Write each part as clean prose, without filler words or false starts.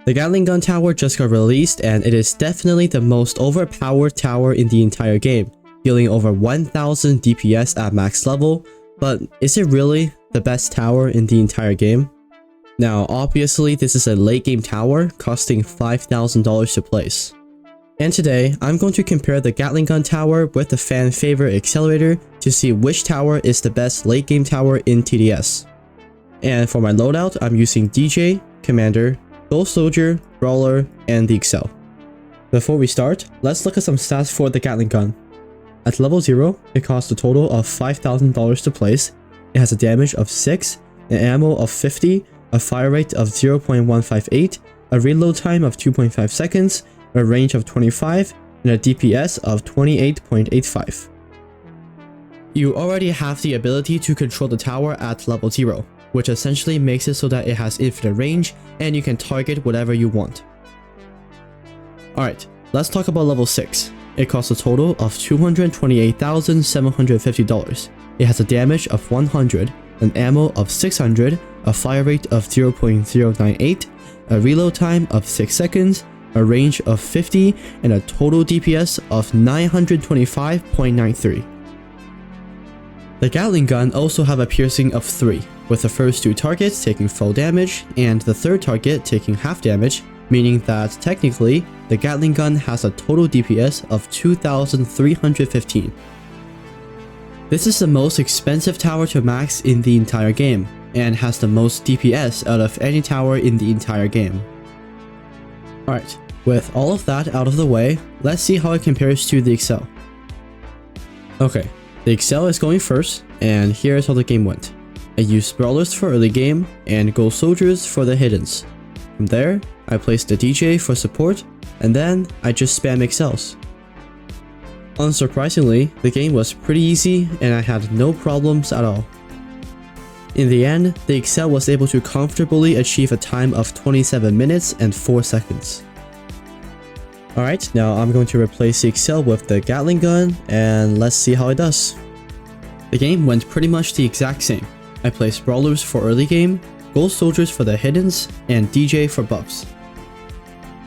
The Gatling gun tower just got released and it is definitely the most overpowered tower in the entire game, dealing over 1000 DPS at max level, but is it really the best tower in the entire game? Now obviously this is a late game tower costing $5,000 to place. And today I'm going to compare the Gatling gun tower with the fan favorite Accelerator to see which tower is the best late game tower in TDS. And for my loadout I'm using DJ, Commander, Gold Soldier, Brawler, and the Excel. Before we start, let's look at some stats for the Gatling gun. At level 0, it costs a total of $5,000 to place. It has a damage of 6, an ammo of 50, a fire rate of 0.158, a reload time of 2.5 seconds, a range of 25, and a DPS of 28.85. You already have the ability to control the tower at level 0, which essentially makes it so that it has infinite range and you can target whatever you want. Alright, let's talk about level 6. It costs a total of $228,750. It has a damage of 100, an ammo of 600, a fire rate of 0.098, a reload time of 6 seconds, a range of 50, and a total DPS of 925.93. The Gatling gun also have a piercing of 3, with the first 2 targets taking full damage and the third target taking half damage, meaning that technically the Gatling gun has a total DPS of 2,315. This is the most expensive tower to max in the entire game, and has the most DPS out of any tower in the entire game. Alright, with all of that out of the way, let's see how it compares to the Excel. Okay, the Excel is going first, and here's how the game went. I used Brawlers for early game, and Gold Soldiers for the hiddens. From there, I placed the DJ for support, and then I just spam Excels. Unsurprisingly, the game was pretty easy and I had no problems at all. In the end, the Excel was able to comfortably achieve a time of 27 minutes and 4 seconds. Alright, now I'm going to replace the Excel with the Gatling gun and let's see how it does. The game went pretty much the exact same. I placed Brawlers for early game, Gold Soldiers for the hiddens, and DJ for buffs.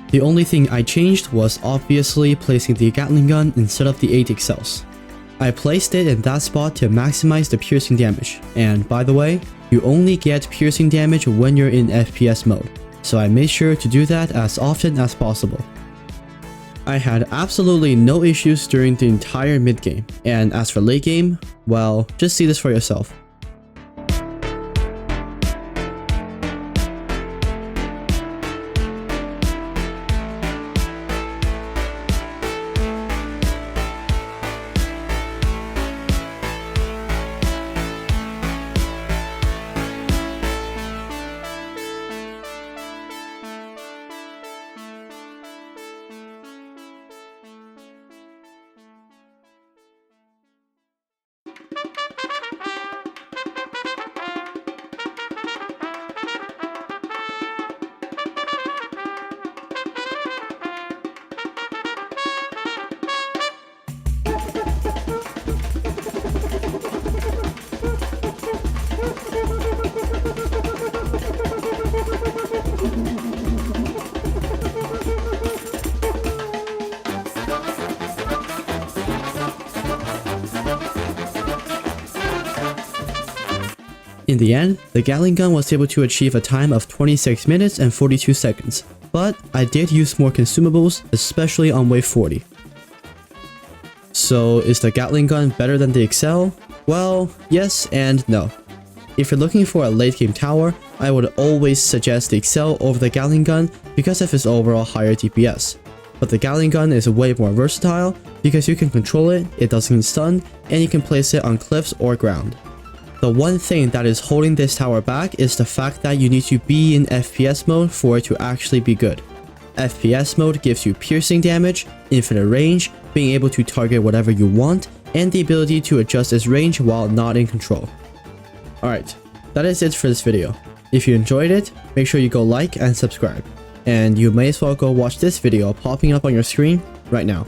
The only thing I changed was obviously placing the Gatling gun instead of the 8 Excels. I placed it in that spot to maximize the piercing damage, and by the way, you only get piercing damage when you're in FPS mode, so I made sure to do that as often as possible. I had absolutely no issues during the entire mid game, and as for late game, well, just see this for yourself. In the end, the Gatling gun was able to achieve a time of 26 minutes and 42 seconds, but I did use more consumables, especially on wave 40. So is the Gatling gun better than the Excel? Well, yes and no. If you're looking for a late game tower, I would always suggest the Excel over the Gatling gun because of its overall higher DPS. But the Gatling gun is way more versatile because you can control it, it doesn't stun, and you can place it on cliffs or ground. The one thing that is holding this tower back is the fact that you need to be in FPS mode for it to actually be good. FPS mode gives you piercing damage, infinite range, being able to target whatever you want, and the ability to adjust its range while not in control. Alright, that is it for this video. If you enjoyed it, make sure you go like and subscribe. And you may as well go watch this video popping up on your screen right now.